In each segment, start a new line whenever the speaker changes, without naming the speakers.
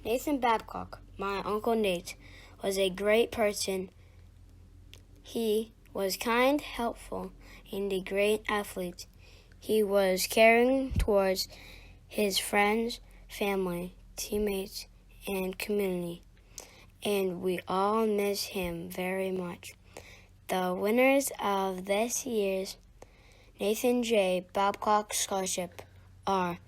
Nathan Babcock, my Uncle Nate, was a great person. He was kind, helpful, and a great athlete. He was caring towards his friends, family, teammates, and community, and we all miss him very much. The winners of this year's Nathan J. Babcock Scholarship are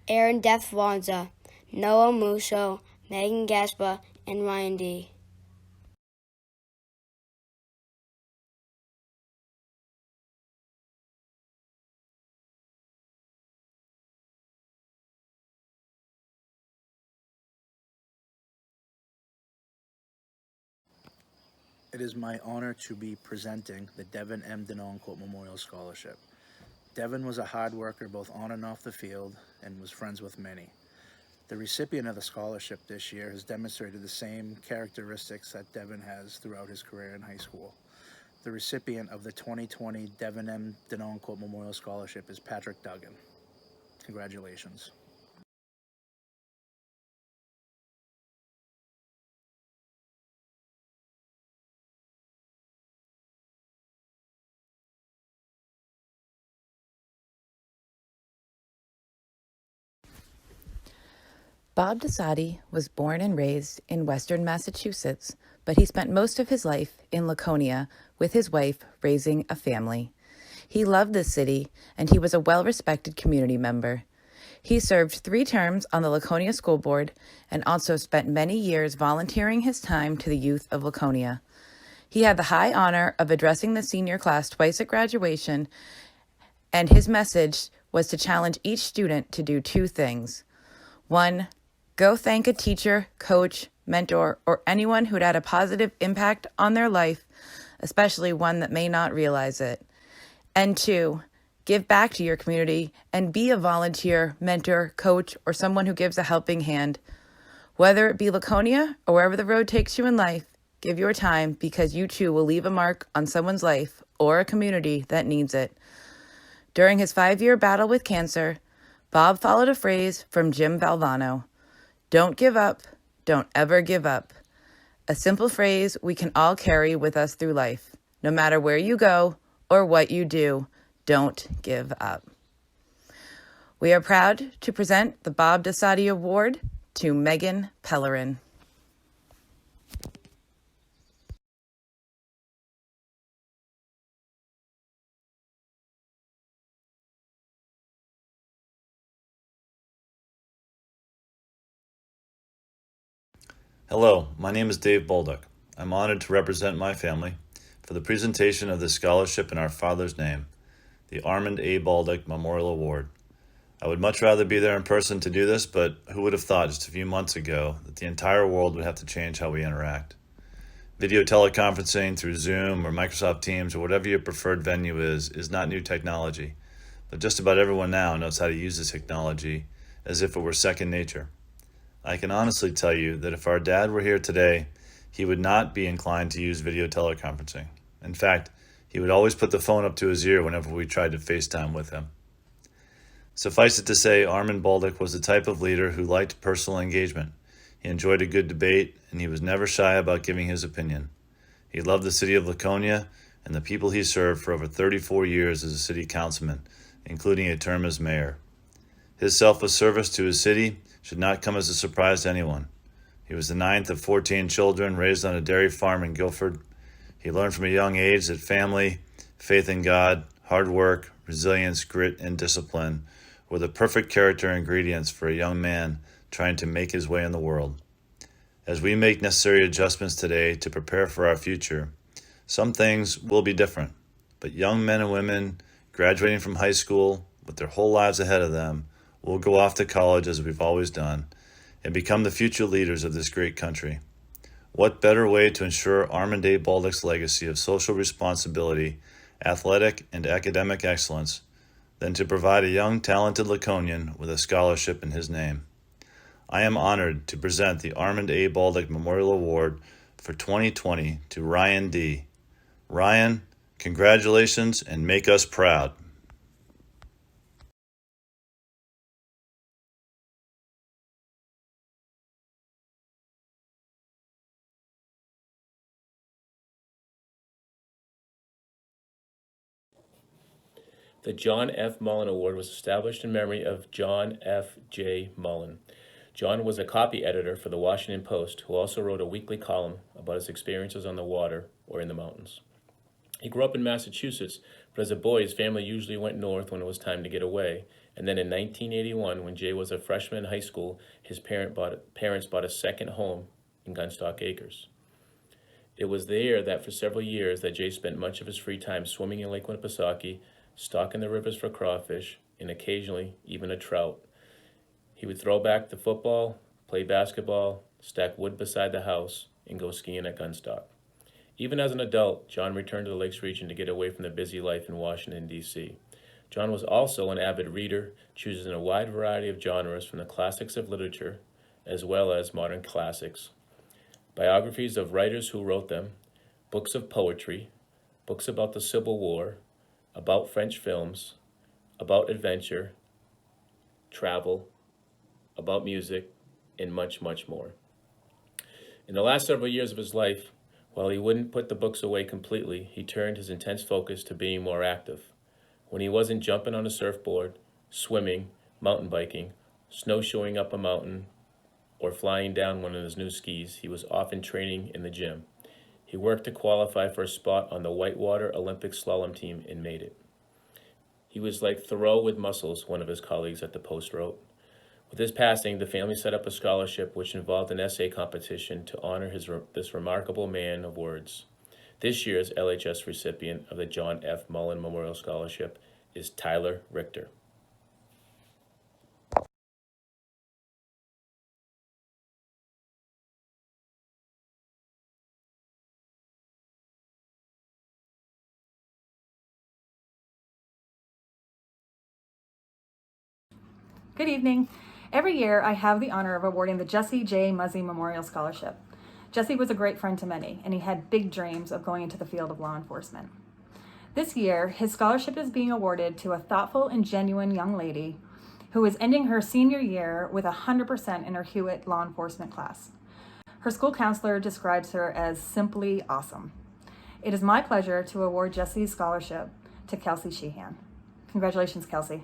Aaron Defwanza, Noah Musso, Megan Gaspa, and Ryan D.
It is my honor to be presenting the Devin M. Denoncourt Memorial Scholarship. Devin was a hard worker both on and off the field and was friends with many. The recipient of the scholarship this year has demonstrated the same characteristics that Devin has throughout his career in high school. The recipient of the 2020 Devin M. Denoncourt Memorial Scholarship is Patrick Duggan. Congratulations.
Bob Dassatti was born and raised in western Massachusetts, but he spent most of his life in Laconia with his wife raising a family. He loved this city, and he was a well-respected community member. He served 3 terms on the Laconia School Board and also spent many years volunteering his time to the youth of Laconia. He had the high honor of addressing the senior class twice at graduation, and his message was to challenge each student to do 2 things. 1, go thank a teacher, coach, mentor, or anyone who'd had a positive impact on their life, especially one that may not realize it. And 2, give back to your community and be a volunteer, mentor, coach, or someone who gives a helping hand. Whether it be Laconia or wherever the road takes you in life, give your time because you too will leave a mark on someone's life or a community that needs it. During his 5-year battle with cancer, Bob followed a phrase from Jim Valvano: don't give up, don't ever give up. A simple phrase we can all carry with us through life. No matter where you go or what you do, don't give up. We are proud to present the Bob Dassatti Award to Megan Pellerin.
Hello, my name is Dave Bolduc. I'm honored to represent my family for the presentation of this scholarship in our father's name, the Armand A. Bolduc Memorial Award. I would much rather be there in person to do this, but who would have thought just a few months ago that the entire world would have to change how we interact? Video teleconferencing through Zoom or Microsoft Teams or whatever your preferred venue is not new technology, but just about everyone now knows how to use this technology as if it were second nature. I can honestly tell you that if our dad were here today, he would not be inclined to use video teleconferencing. In fact, he would always put the phone up to his ear whenever we tried to FaceTime with him. Suffice it to say, Armand Bolduc was the type of leader who liked personal engagement. He enjoyed a good debate, and he was never shy about giving his opinion. He loved the city of Laconia and the people he served for over 34 years as a city councilman, including a term as mayor. His selfless service to his city should not come as a surprise to anyone. He was the 9th of 14 children raised on a dairy farm in Guilford. He learned from a young age that family, faith in God, hard work, resilience, grit, and discipline were the perfect character ingredients for a young man trying to make his way in the world. As we make necessary adjustments today to prepare for our future, some things will be different, but young men and women graduating from high school with their whole lives ahead of them will go off to college as we've always done and become the future leaders of this great country. What better way to ensure Armand A. Bolduc's legacy of social responsibility, athletic and academic excellence than to provide a young, talented Laconian with a scholarship in his name? I am honored to present the Armand A. Bolduc Memorial Award for 2020 to Ryan D. Ryan, congratulations and make us proud.
The John F. Mullen Award was established in memory of John F. J. Mullen. John was a copy editor for the Washington Post, who also wrote a weekly column about his experiences on the water or in the mountains. He grew up in Massachusetts, but as a boy, his family usually went north when it was time to get away. And then in 1981, when Jay was a freshman in high school, his parents bought a second home in Gunstock Acres. It was there that for several years that Jay spent much of his free time swimming in Lake Winnipesaukee, stalking the rivers for crawfish, and occasionally even a trout. He would throw back the football, play basketball, stack wood beside the house, and go skiing at Gunstock. Even as an adult, John returned to the Lakes region to get away from the busy life in Washington, D.C. John was also an avid reader, choosing a wide variety of genres from the classics of literature as well as modern classics, biographies of writers who wrote them, books of poetry, books about the Civil War, about French films, about adventure, travel, about music, and much, much more. In the last several years of his life, while he wouldn't put the books away completely, he turned his intense focus to being more active. When he wasn't jumping on a surfboard, swimming, mountain biking, snowshoeing up a mountain, or flying down one of his new skis, he was often training in the gym. He worked to qualify for a spot on the whitewater Olympic slalom team and made it. He was like Thoreau with muscles, one of his colleagues at the Post wrote. With his passing, the family set up a scholarship which involved an essay competition to honor this remarkable man of words. This year's LHS recipient of the John F. Mullen Memorial Scholarship is Tyler Richter.
Good evening. Every year I have the honor of awarding the Jesse J. Muzzey Memorial Scholarship. Jesse was a great friend to many, and he had big dreams of going into the field of law enforcement. This year, his scholarship is being awarded to a thoughtful and genuine young lady who is ending her senior year with 100% in her Jewett law enforcement class. Her school counselor describes her as simply awesome. It is my pleasure to award Jesse's scholarship to Kelsey Sheehan. Congratulations, Kelsey.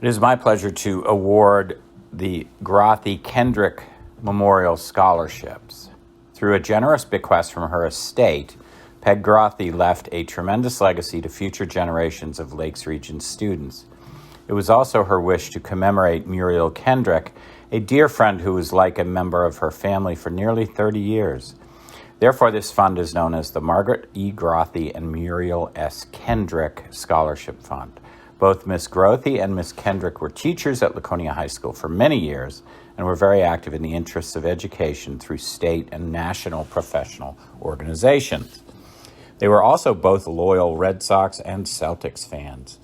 It is my pleasure to award the Grothey Kendrick Memorial Scholarships. Through a generous bequest from her estate, Peg Grothey left a tremendous legacy to future generations of Lakes Region students. It was also her wish to commemorate Muriel Kendrick, a dear friend who was like a member of her family for nearly 30 years. Therefore, this fund is known as the Margaret E. Grothey and Muriel S. Kendrick Scholarship Fund. Both Miss Grothey and Miss Kendrick were teachers at Laconia High School for many years and were very active in the interests of education through state and national professional organizations. They were also both loyal Red Sox and Celtics fans.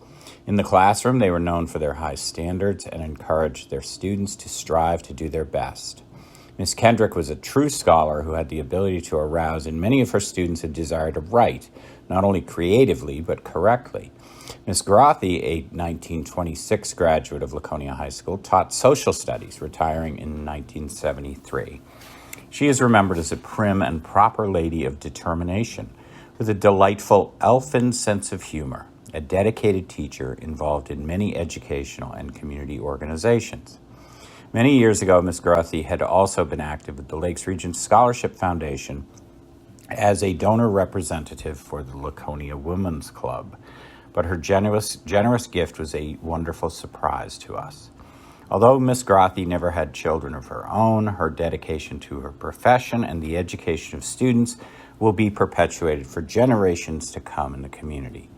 In the classroom, they were known for their high standards and encouraged their students to strive to do their best. Miss Kendrick was a true scholar who had the ability to arouse in many of her students a desire to write, not only creatively but correctly. Miss Grothey, a 1926 graduate of Laconia High School, taught social studies, retiring in 1973. She is remembered as a prim and proper lady of determination, with a delightful elfin sense of humor, a dedicated teacher involved in many educational and community organizations. Many years ago, Miss Grothey had also been active with the Lakes Region Scholarship Foundation as a donor representative for the Laconia Women's Club. But her generous gift was a wonderful surprise to us. Although Miss Grothey never had children of her own, her dedication to her profession and the education of students will be perpetuated for generations to come in the community.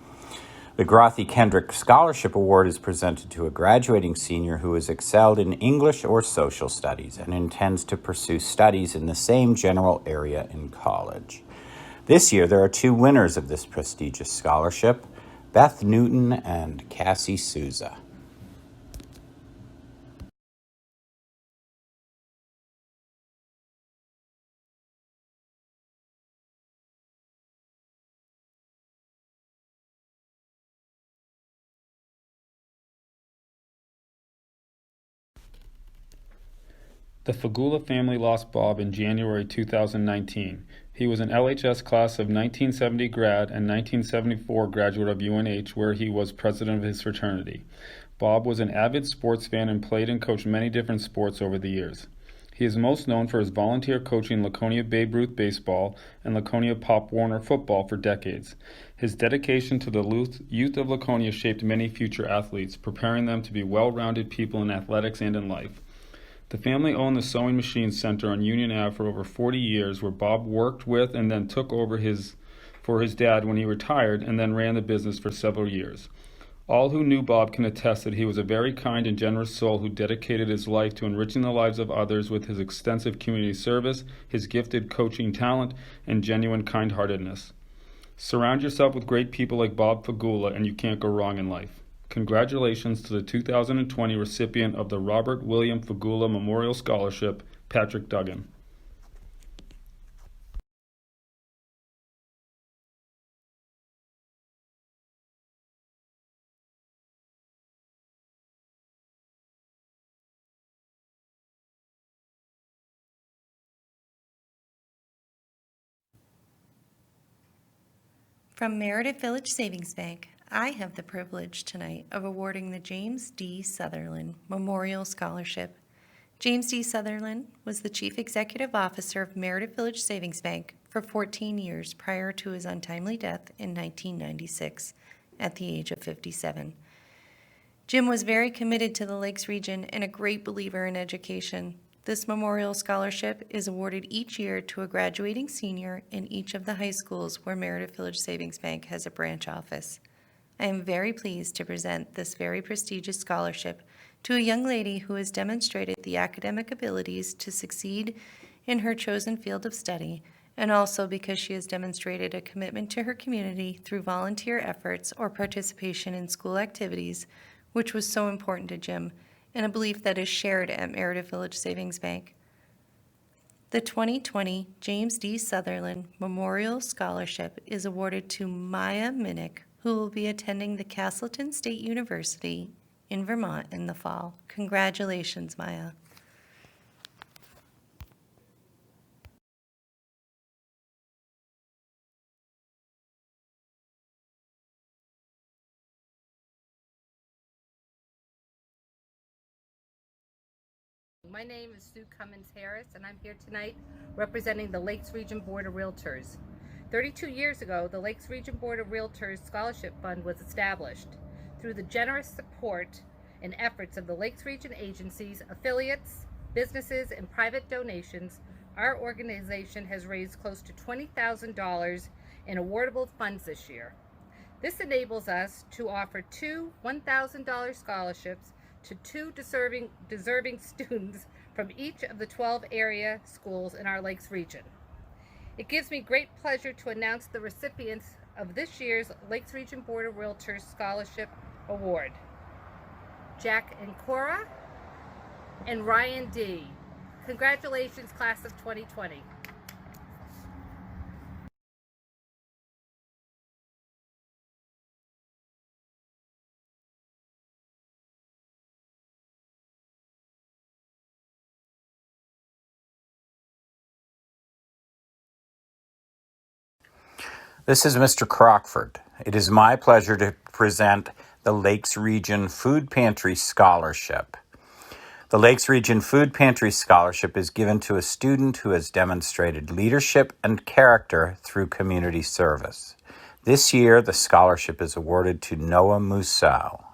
The Grothey Kendrick Scholarship Award is presented to a graduating senior who has excelled in English or social studies and intends to pursue studies in the same general area in college. This year, there are two winners of this prestigious scholarship, Beth Newton and Cassie Souza.
The Fagula family lost Bob in January 2019. He was an LHS class of 1970 grad and 1974 graduate of UNH, where he was president of his fraternity. Bob was an avid sports fan and played and coached many different sports over the years. He is most known for his volunteer coaching Laconia Babe Ruth baseball and Laconia Pop Warner football for decades. His dedication to the youth of Laconia shaped many future athletes, preparing them to be well-rounded people in athletics and in life. The family owned the Sewing Machine Center on Union Ave for over 40 years, where Bob worked with and then took over for his dad when he retired, and then ran the business for several years. All who knew Bob can attest that he was a very kind and generous soul who dedicated his life to enriching the lives of others with his extensive community service, his gifted coaching talent, and genuine kind-heartedness. Surround yourself with great people like Bob Fagula, and you can't go wrong in life. Congratulations to the 2020 recipient of the Robert William Fagula Memorial Scholarship, Patrick Duggan.
From Meredith Village Savings Bank, I have the privilege tonight of awarding the James D. Sutherland Memorial Scholarship. James D. Sutherland was the Chief Executive Officer of Meredith Village Savings Bank for 14 years prior to his untimely death in 1996 at the age of 57. Jim was very committed to the Lakes region and a great believer in education. This memorial scholarship is awarded each year to a graduating senior in each of the high schools where Meredith Village Savings Bank has a branch office. I am very pleased to present this very prestigious scholarship to a young lady who has demonstrated the academic abilities to succeed in her chosen field of study, and also because she has demonstrated a commitment to her community through volunteer efforts or participation in school activities, which was so important to Jim, and a belief that is shared at Meredith Village Savings Bank. The 2020 James D. Sutherland Memorial Scholarship is awarded to Maya Minnick, who will be attending the Castleton State University in Vermont in the fall. Congratulations, Maya.
My name is Sue Cummins Harris, and I'm here tonight representing the Lakes Region Board of Realtors. 32 years ago, the Lakes Region Board of Realtors Scholarship Fund was established. Through the generous support and efforts of the Lakes Region agencies, affiliates, businesses, and private donations, our organization has raised close to $20,000 in awardable funds this year. This enables us to offer two $1,000 scholarships to two deserving students from each of the 12 area schools in our Lakes region. It gives me great pleasure to announce the recipients of this year's Lakes Region Board of Realtors Scholarship Award. Jack and Cora and Ryan D. Congratulations, class of 2020.
This is Mr. Crockford. It is my pleasure to present the Lakes Region Food Pantry Scholarship. The Lakes Region Food Pantry Scholarship is given to a student who has demonstrated leadership and character through community service. This year, the scholarship is awarded to Noah Musso.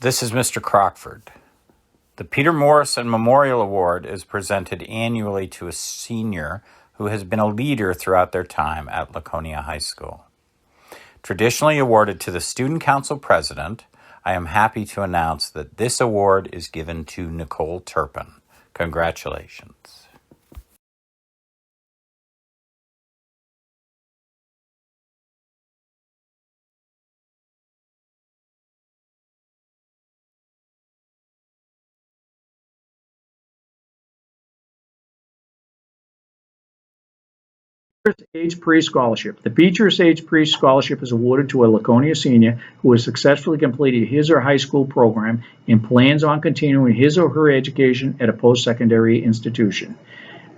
This is Mr. Crockford. The Peter Morrison Memorial Award is presented annually to a senior who has been a leader throughout their time at Laconia High School. Traditionally awarded to the Student Council President, I am happy to announce that this award is given to Nicole Turpin. Congratulations.
Age Priest Scholarship. The Beatrice Age Priest Scholarship is awarded to a Laconia senior who has successfully completed his or high school program and plans on continuing his or her education at a post-secondary institution.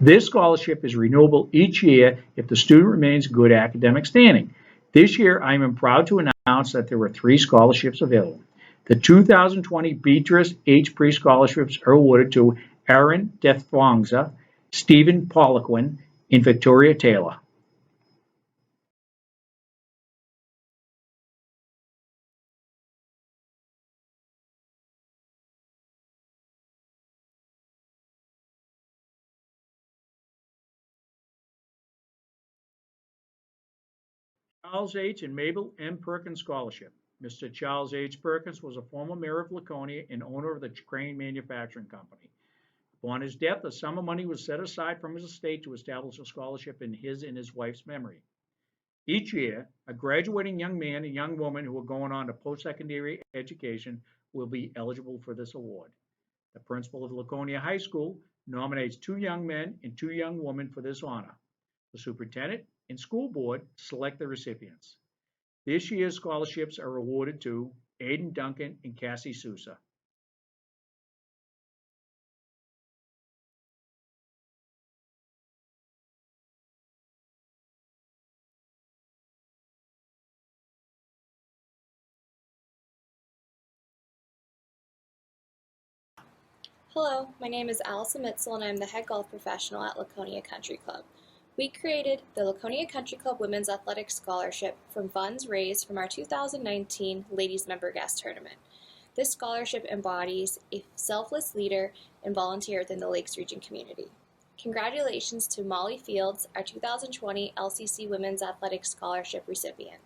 This scholarship is renewable each year if the student remains in good academic standing. This year, I am proud to announce that there were 3 scholarships available. The 2020 Beatrice H. Priest Scholarships are awarded to Aaron Defongza, Stephen Poliquin, and Victoria Taylor. Charles H. and Mabel M. Perkins Scholarship. Mr. Charles H. Perkins was a former mayor of Laconia and owner of the Crane Manufacturing Company. Upon his death, a sum of money was set aside from his estate to establish a scholarship in his and his wife's memory. Each year, a graduating young man and young woman who are going on to post-secondary education will be eligible for this award. The principal of Laconia High School nominates 2 young men and 2 young women for this honor. The superintendent and school board select the recipients. This year's scholarships are awarded to Aiden Duncan and Cassie Sousa.
Hello, my name is Allison Mitzel and I'm the head golf professional at Laconia Country Club. We created the Laconia Country Club Women's Athletic Scholarship from funds raised from our 2019 Ladies Member Guest Tournament. This scholarship embodies a selfless leader and volunteer within the Lakes Region community. Congratulations to Molly Fields, our 2020 LCC Women's Athletic Scholarship recipient.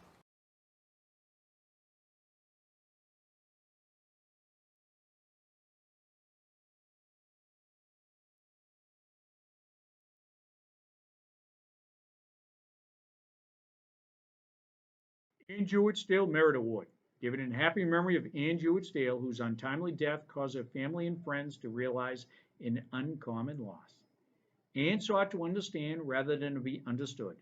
Ann Jewett Steele Merit Award, given in happy memory of Ann Jewett Steele, whose untimely death caused her family and friends to realize an uncommon loss. Ann sought to understand rather than to be understood.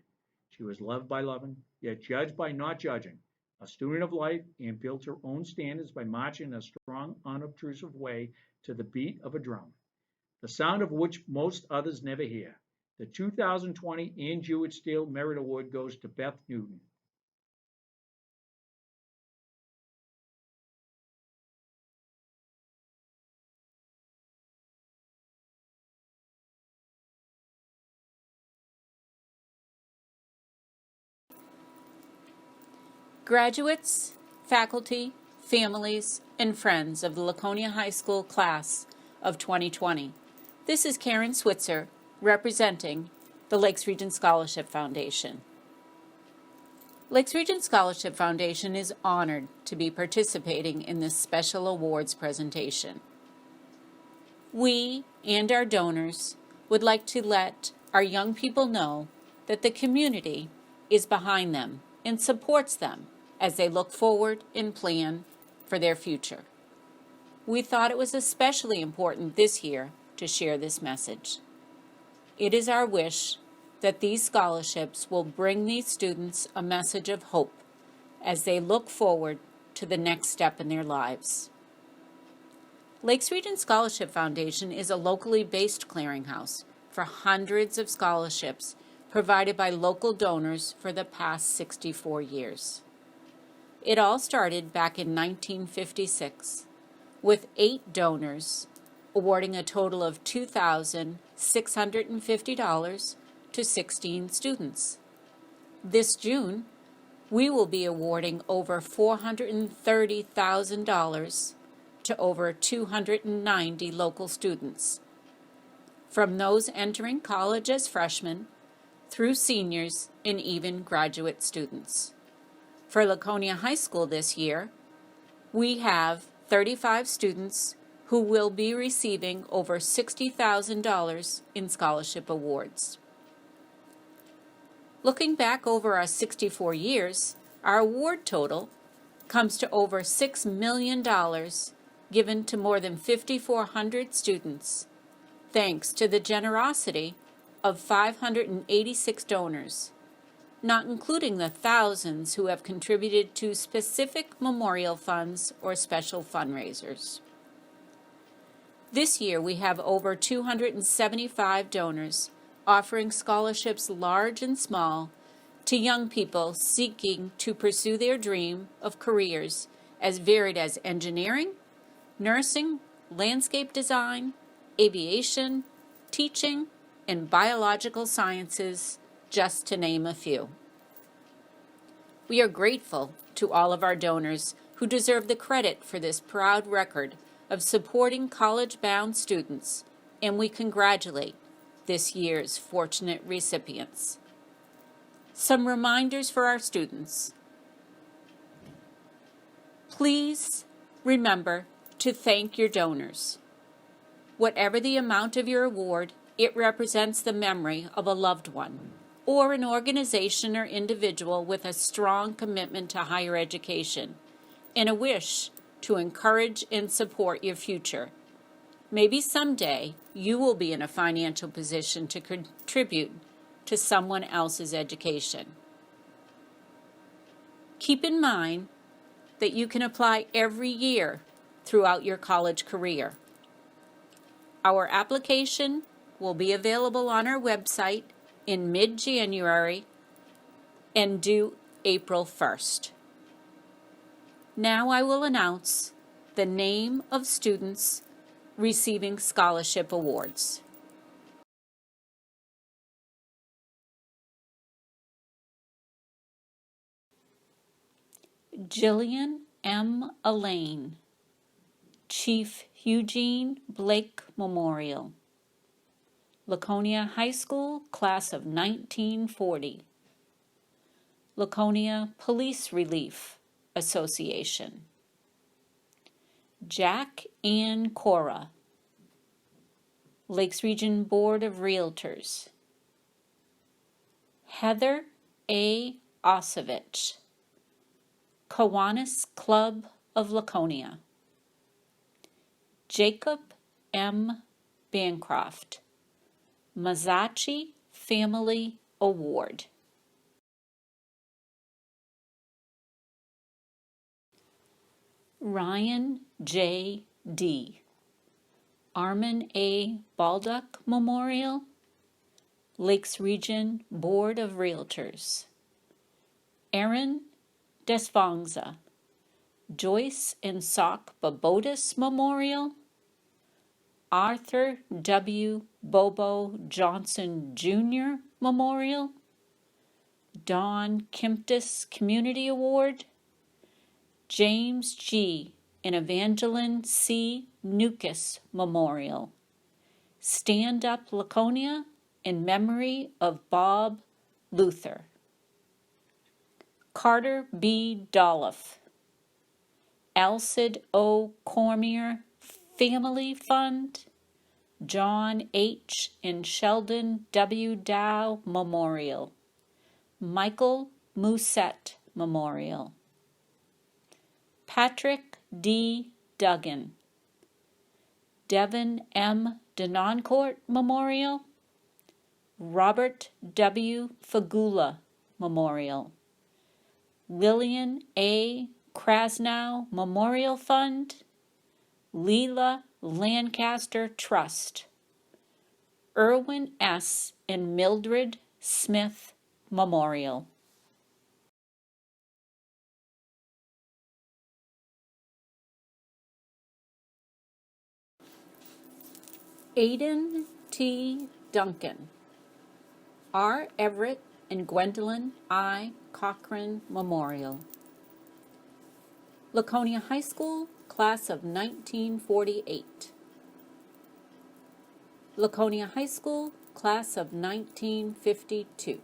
She was loved by loving, yet judged by not judging. A student of life, Ann built her own standards by marching in a strong, unobtrusive way to the beat of a drum, the sound of which most others never hear. The 2020 Ann Jewett Steele Merit Award goes to Beth Newton.
Graduates, faculty, families, and friends of the Laconia High School class of 2020. This is Karen Switzer representing the Lakes Region Scholarship Foundation. Lakes Region Scholarship Foundation is honored to be participating in this special awards presentation. We and our donors would like to let our young people know that the community is behind them and supports them as they look forward and plan for their future. We thought it was especially important this year to share this message. It is our wish that these scholarships will bring these students a message of hope as they look forward to the next step in their lives. Lakes Region Scholarship Foundation is a locally based clearinghouse for hundreds of scholarships provided by local donors for the past 64 years. It all started back in 1956 with 8 donors awarding a total of $2,650 to 16 students. This June, we will be awarding over $430,000 to over 290 local students, from those entering college as freshmen through seniors and even graduate students. For Laconia High School this year, we have 35 students who will be receiving over $60,000 in scholarship awards. Looking back over our 64 years, our award total comes to over $6 million given to more than 5,400 students, thanks to the generosity of 586 donors, not including the thousands who have contributed to specific memorial funds or special fundraisers. This year we have over 275 donors offering scholarships large and small to young people seeking to pursue their dream of careers as varied as engineering, nursing, landscape design, aviation, teaching, and biological sciences, just to name a few. We are grateful to all of our donors who deserve the credit for this proud record of supporting college-bound students, and we congratulate this year's fortunate recipients. Some reminders for our students. Please remember to thank your donors. Whatever the amount of your award, it represents the memory of a loved one or an organization or individual with a strong commitment to higher education and a wish to encourage and support your future. Maybe someday you will be in a financial position to contribute to someone else's education. Keep in mind that you can apply every year throughout your college career. Our application will be available on our website in mid-January and due April 1st. Now I will announce the name of students receiving scholarship awards. Jillian M. Elaine, Chief Eugene Blake Memorial, Laconia High School, Class of 1940, Laconia Police Relief Association, Jack Ann Cora, Lakes Region Board of Realtors, Heather A. Osovich, Kiwanis Club of Laconia, Jacob M. Bancroft, Mazzacci Family Award. Ryan J. D., Armand A. Bolduc Memorial, Lakes Region Board of Realtors, Aaron Desvangza, Joyce and Sock Babotis Memorial, Arthur W. Bobo Johnson Jr. Memorial, Don Kimptis Community Award, James G. and Evangeline C. Nukas Memorial, Stand Up Laconia in memory of Bob Luther, Carter B. Dolph, Alcid O. Cormier Family Fund, John H. and Sheldon W. Dow Memorial, Michael Musette Memorial, Patrick D. Duggan, Devin M. Denoncourt Memorial, Robert W. Fagula Memorial, Lillian A. Krasnow Memorial Fund, Leela Lancaster Trust, Irwin S. and Mildred Smith Memorial. Aidan T. Duncan, R. Everett and Gwendolyn I. Cochran Memorial, Laconia High School, Class of 1948, Laconia High School, Class of 1952,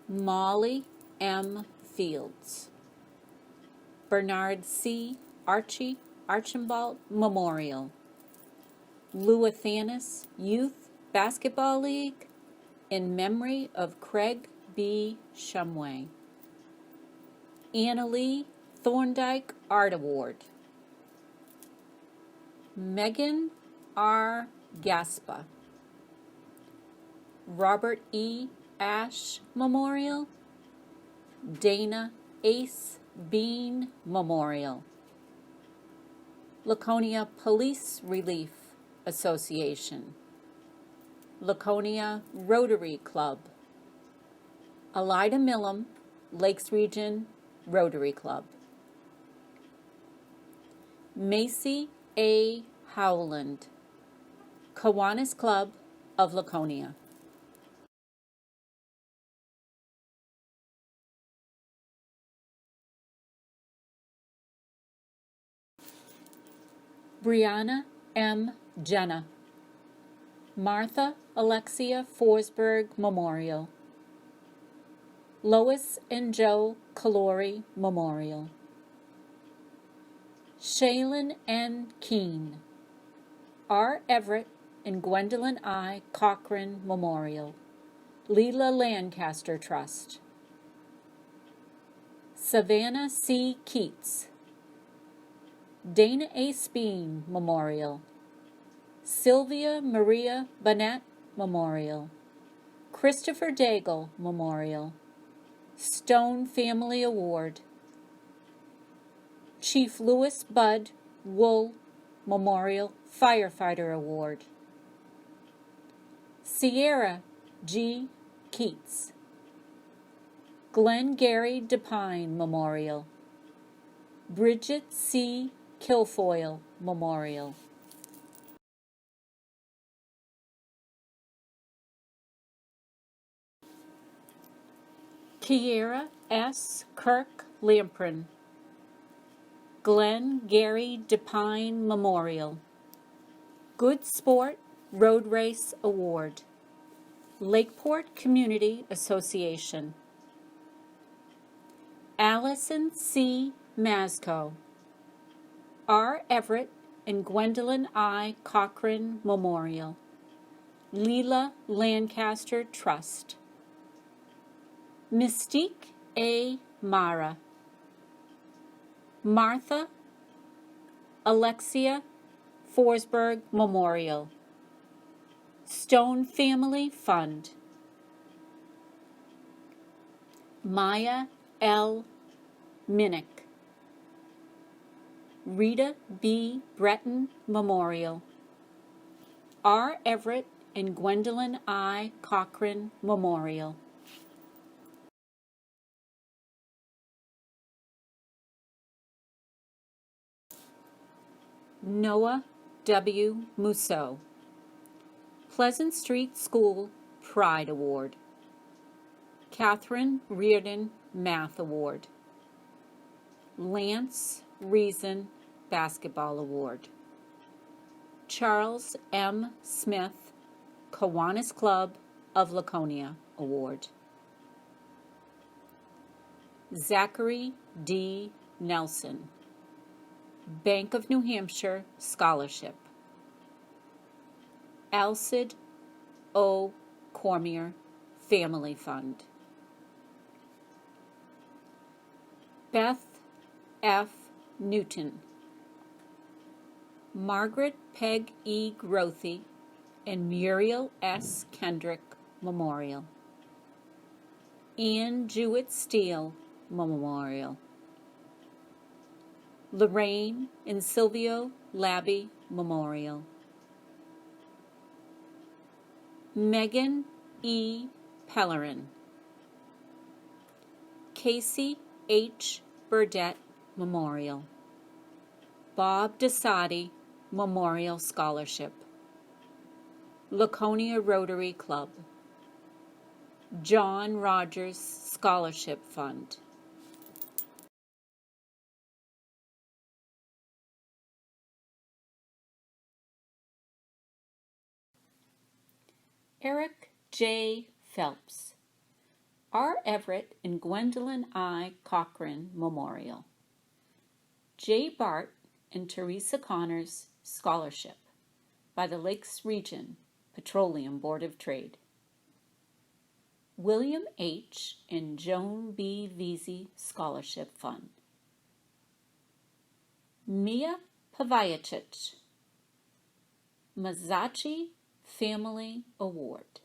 Molly M. Fields, Bernard C. Archibald Memorial, Luathanis Youth Basketball League in memory of Craig B. Shumway, Anna Lee Thorndike Art Award, Megan R. Gaspa, Robert E. Ashe Memorial, Dana Ace Bean Memorial, Laconia Police Relief Association, Laconia Rotary Club, Elida Millam Lakes Region Rotary Club, Macy A. Howland, Kiwanis Club of Laconia. Brianna M. Jenna, Martha Alexia Forsberg Memorial, Lois and Joe Calori Memorial, Shaylin N. Keene, R. Everett and Gwendolyn I. Cochran Memorial, Leela Lancaster Trust, Savannah C. Keats, Dana A. Speen Memorial, Sylvia Maria Burnett Memorial, Christopher Daigle Memorial, Stone Family Award, Chief Louis Bud Wool Memorial Firefighter Award, Sierra G. Keats, Glenn Gary DePine Memorial, Bridget C. Kilfoyle Memorial, Kiera S. Kirk Lamprin, Glenn Gary DePine Memorial, Good Sport Road Race Award, Lakeport Community Association, Allison C. Masco, R. Everett and Gwendolyn I. Cochran Memorial, Leela Lancaster Trust, Mystique A. Mara, Martha Alexia Forsberg Memorial, Stone Family Fund, Maya L. Minnick, Rita B. Breton Memorial, R. Everett and Gwendolyn I. Cochran Memorial, Noah W. Mousseau, Pleasant Street School Pride Award, Catherine Reardon Math Award, Lance Reason Basketball Award, Charles M. Smith Kiwanis Club of Laconia Award, Zachary D. Nelson, Bank of New Hampshire Scholarship, Alcid O. Cormier Family Fund, Beth F. Newton, Margaret Peg E. Grothey and Muriel S. Kendrick Memorial, Ann Jewett Steele Memorial, Lorraine and Silvio Labby Memorial, Megan E. Pellerin, Casey H. Burdett Memorial, Bob Dassatti Memorial Scholarship, Laconia Rotary Club, John Rogers Scholarship Fund, Eric J. Phelps, R. Everett and Gwendolyn I. Cochran Memorial, J. Bart and Teresa Connors Scholarship by the Lakes Region Petroleum Board of Trade, William H. and Joan B. Veazey Scholarship Fund, Mia Pavayachich Mazachi Family Award,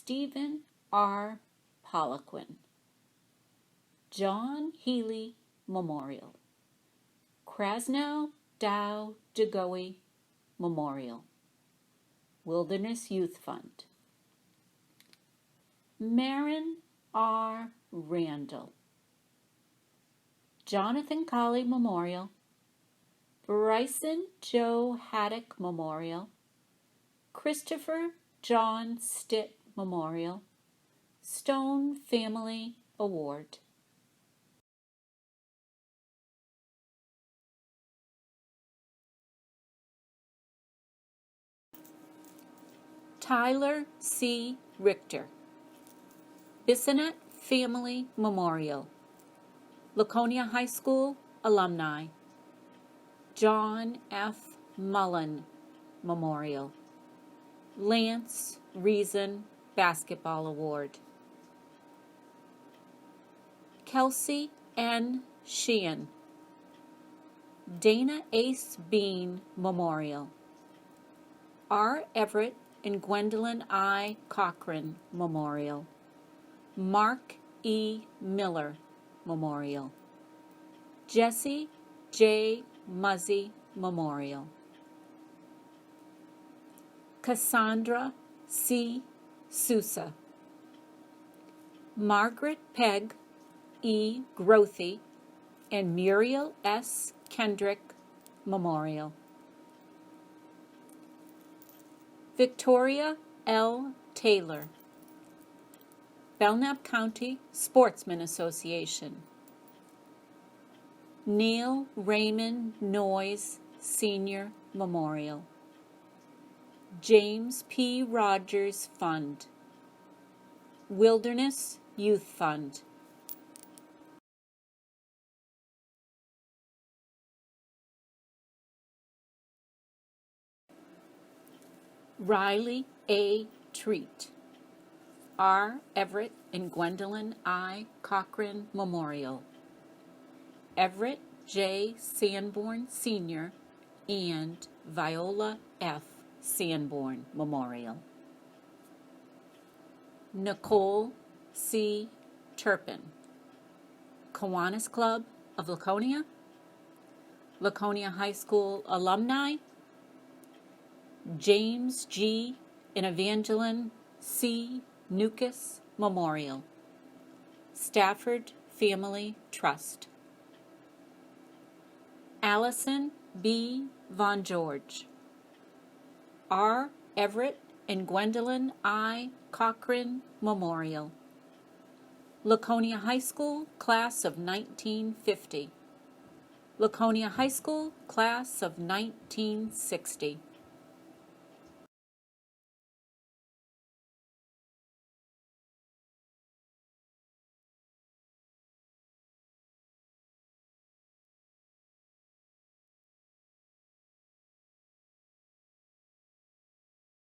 Stephen R. Poliquin. John Healy Memorial. Krasnow Dow DeGoey Memorial. Wilderness Youth Fund. Marin R. Randall. Jonathan Colley Memorial. Bryson Joe Haddock Memorial. Christopher John Stitt Memorial. Stone Family Award. Tyler C. Richter. Bissonnet Family Memorial. Laconia High School Alumni. John F. Mullen Memorial. Lance Reason Basketball Award. Kelsey N. Sheehan. Dana Ace Bean Memorial. R. Everett and Gwendolyn I. Cochran Memorial. Mark E. Miller Memorial. Jesse J. Muzzey Memorial. Cassandra C. Sousa. Margaret Peg E. Grothey and Muriel S. Kendrick Memorial. Victoria L. Taylor. Belknap County Sportsman Association. Neil Raymond Noyes Senior Memorial. James P. Rogers Fund. Wilderness Youth Fund. Riley A. Treat. R. Everett and Gwendolyn I. Cochran Memorial. Everett J. Sanborn Sr. and Viola F. Sanborn Memorial. Nicole C. Turpin. Kiwanis Club of Laconia. Laconia High School Alumni. James G. and Evangeline C. Nukas Memorial. Stafford Family Trust. Allison B. Von George. R. Everett and Gwendolyn I. Cochran Memorial. Laconia High School Class of 1950. Laconia High School Class of 1960.